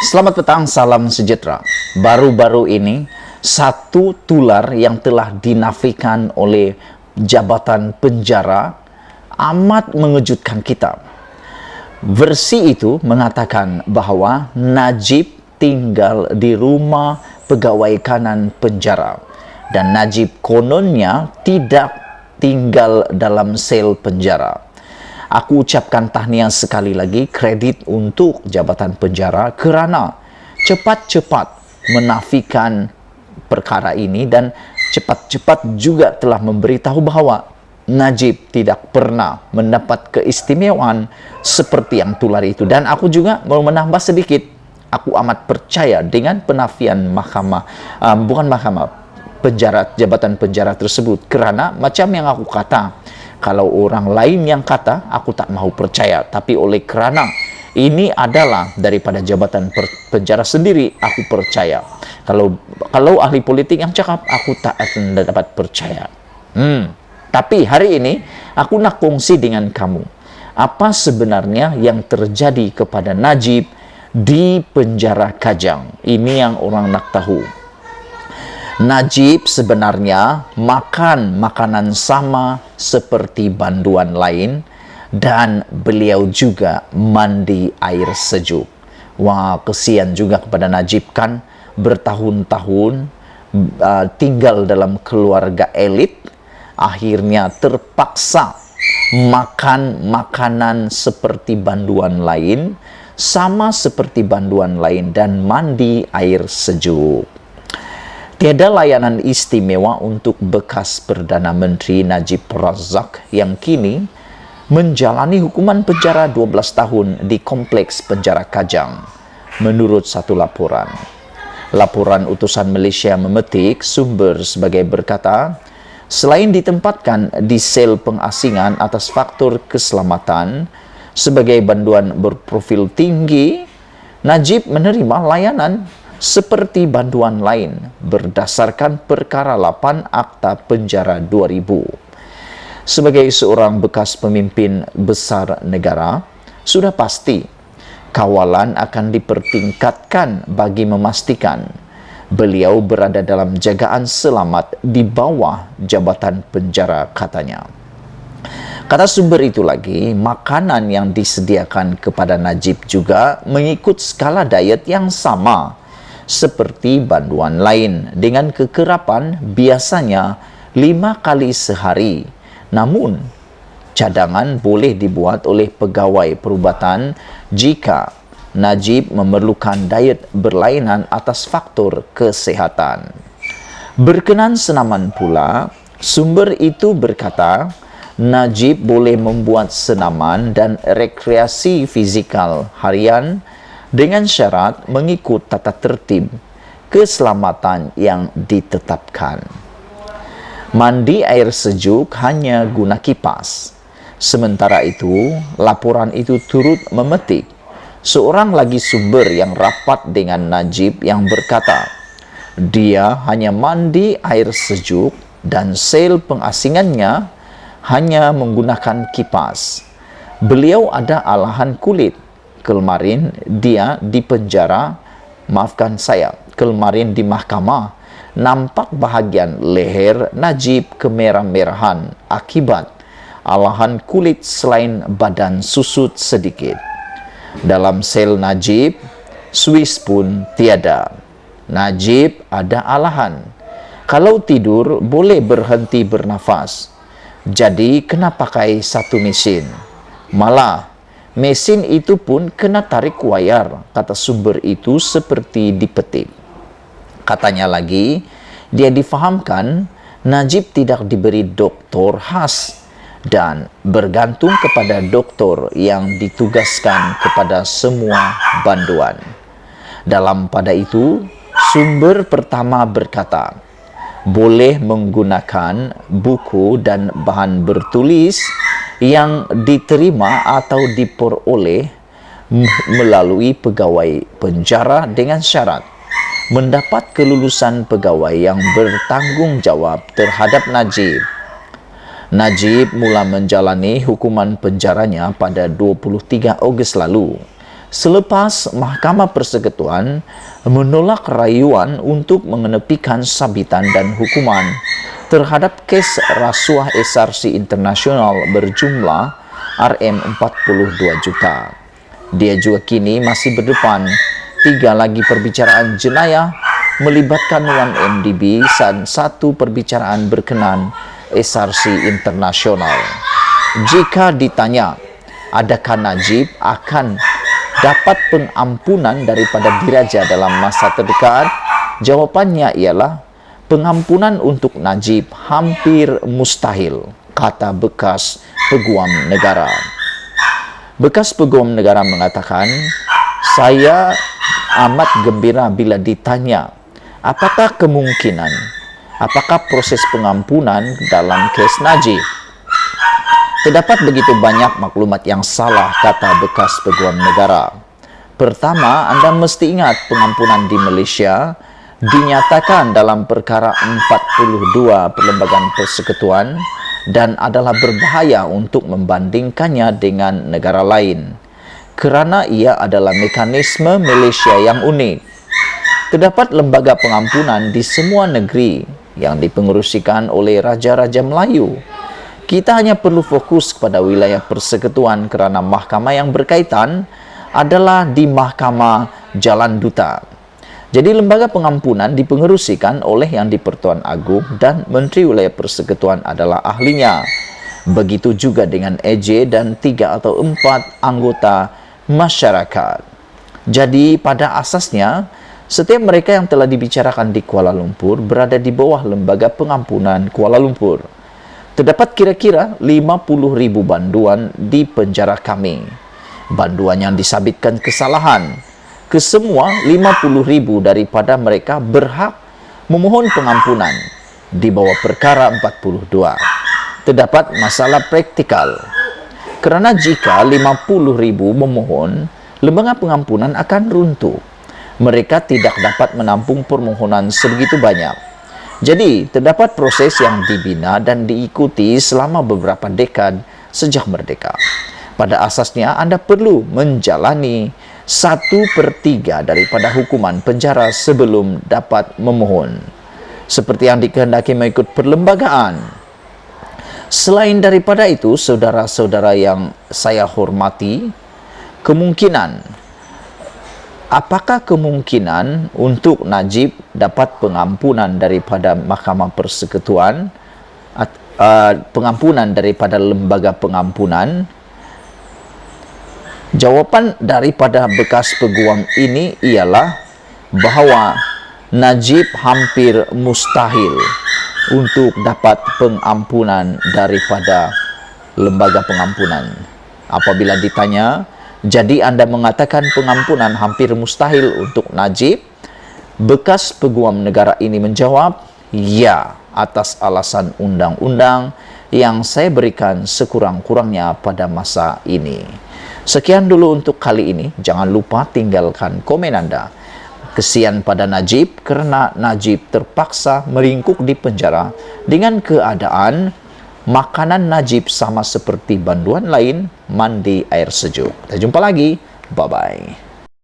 Selamat petang, salam sejahtera. Baru-baru ini, satu tular yang telah dinafikan oleh Jabatan Penjara amat mengejutkan kita. Versi itu mengatakan bahwa Najib tinggal di rumah pegawai kanan penjara. Dan Najib kononnya tidak tinggal dalam sel penjara. Aku ucapkan tahniah sekali lagi, kredit untuk Jabatan Penjara kerana cepat-cepat menafikan perkara ini dan cepat-cepat juga telah memberitahu bahawa Najib tidak pernah mendapat keistimewaan seperti yang tular itu. Dan aku juga mau menambah sedikit, aku amat percaya dengan penafian Jabatan Penjara tersebut, kerana macam yang aku kata, kalau orang lain yang kata, aku tak mahu percaya. Tapi oleh kerana ini adalah daripada Jabatan Penjara sendiri, aku percaya. Kalau ahli politik yang cakap, aku tak akan dapat percaya. Tapi hari ini, aku nak kongsi dengan kamu. Apa sebenarnya yang terjadi kepada Najib di penjara Kajang? Ini yang orang nak tahu. Najib sebenarnya makan makanan sama seperti banduan lain dan beliau juga mandi air sejuk. Wah, kesian juga kepada Najib kan, bertahun-tahun tinggal dalam keluarga elit, akhirnya terpaksa makan makanan seperti banduan lain, sama seperti banduan lain, dan mandi air sejuk. Tiada layanan istimewa untuk bekas Perdana Menteri Najib Razak yang kini menjalani hukuman penjara 12 tahun di Kompleks Penjara Kajang, menurut satu laporan. Laporan utusan Malaysia memetik sumber sebagai berkata, selain ditempatkan di sel pengasingan atas faktor keselamatan sebagai banduan berprofil tinggi, Najib menerima layanan seperti banduan lain berdasarkan Perkara 8 Akta Penjara 2000. Sebagai seorang bekas pemimpin besar negara, sudah pasti kawalan akan dipertingkatkan bagi memastikan beliau berada dalam jagaan selamat di bawah Jabatan Penjara, katanya. Kata sumber itu lagi, makanan yang disediakan kepada Najib juga mengikut skala diet yang sama seperti banduan lain, dengan kekerapan biasanya 5 kali sehari. Namun, cadangan boleh dibuat oleh pegawai perubatan jika Najib memerlukan diet berlainan atas faktor kesehatan. Berkenan senaman pula, sumber itu berkata, Najib boleh membuat senaman dan rekreasi fizikal harian dengan syarat mengikut tata tertib keselamatan yang ditetapkan. Mandi air sejuk hanya guna kipas. Sementara itu, laporan itu turut memetik seorang lagi sumber yang rapat dengan Najib yang berkata, dia hanya mandi air sejuk dan sel pengasingannya hanya menggunakan kipas. Beliau ada alahan kulit. Kemarin dia di penjara, kemarin di mahkamah, nampak bahagian leher Najib kemerah-merahan akibat alahan kulit selain badan susut sedikit. Dalam sel Najib, Swiss pun tiada. Najib ada alahan. Kalau tidur, boleh berhenti bernafas. Jadi, kena pakai satu mesin. Malah, mesin itu pun kena tarik wayar, kata sumber itu seperti dipetik. Katanya lagi, dia difahamkan Najib tidak diberi doktor khas dan bergantung kepada doktor yang ditugaskan kepada semua banduan. Dalam pada itu, sumber pertama berkata, boleh menggunakan buku dan bahan bertulis yang diterima atau diperoleh melalui pegawai penjara dengan syarat mendapat kelulusan pegawai yang bertanggung jawab terhadap Najib. Najib mula menjalani hukuman penjaranya pada 23 Ogos lalu Selepas Mahkamah Persekutuan menolak rayuan untuk mengenepikan sabitan dan hukuman terhadap kes rasuah SRC Internasional berjumlah Rm42 juta. Dia juga kini masih berdepan 3 lagi perbicaraan jenayah melibatkan 1MDB dan 1 perbicaraan berkenan SRC Internasional. Jika ditanya, adakah Najib akan dapat pengampunan daripada diraja dalam masa terdekat? Jawapannya ialah pengampunan untuk Najib hampir mustahil, kata bekas Peguam Negara. Bekas Peguam Negara mengatakan, saya amat gembira bila ditanya, apakah proses pengampunan dalam kes Najib? Terdapat begitu banyak maklumat yang salah, kata bekas Peguam Negara. Pertama, Anda mesti ingat pengampunan di Malaysia dinyatakan dalam perkara 42 Perlembagaan Persekutuan dan adalah berbahaya untuk membandingkannya dengan negara lain kerana ia adalah mekanisme Malaysia yang unik. Terdapat lembaga pengampunan di semua negeri yang dipengerusikan oleh Raja-Raja Melayu. Kita hanya perlu fokus kepada wilayah persekutuan kerana mahkamah yang berkaitan adalah di Mahkamah Jalan Duta. Jadi lembaga pengampunan dipengerusikan oleh Yang di-Pertuan Agong dan Menteri Wilayah Persekutuan adalah ahlinya. Begitu juga dengan AJ dan 3 atau 4 anggota masyarakat. Jadi pada asasnya, setiap mereka yang telah dibicarakan di Kuala Lumpur berada di bawah lembaga pengampunan Kuala Lumpur. Terdapat kira-kira 50,000 banduan di penjara kami. Banduan yang disabitkan kesalahan. Kesemua 50,000 daripada mereka berhak memohon pengampunan di bawah perkara 42. Terdapat masalah praktikal. Kerana jika 50,000 memohon, lembaga pengampunan akan runtuh. Mereka tidak dapat menampung permohonan sebegitu banyak. Jadi, terdapat proses yang dibina dan diikuti selama beberapa dekad sejak merdeka. Pada asasnya, Anda perlu menjalani 1/3 daripada hukuman penjara sebelum dapat memohon, seperti yang dikehendaki mengikut perlembagaan. Selain daripada itu, saudara-saudara yang saya hormati, apakah kemungkinan untuk Najib dapat pengampunan daripada Mahkamah Persekutuan, pengampunan daripada lembaga pengampunan? Jawapan daripada bekas peguam ini ialah bahawa Najib hampir mustahil untuk dapat pengampunan daripada lembaga pengampunan. Apabila ditanya, jadi Anda mengatakan pengampunan hampir mustahil untuk Najib? Bekas Peguam Negara ini menjawab, ya, atas alasan undang-undang yang saya berikan sekurang-kurangnya pada masa ini. Sekian dulu untuk kali ini. Jangan lupa tinggalkan komen Anda. Kesian pada Najib kerana Najib terpaksa meringkuk di penjara dengan keadaan makanan Najib sama seperti banduan lain, mandi air sejuk. Kita jumpa lagi. Bye-bye.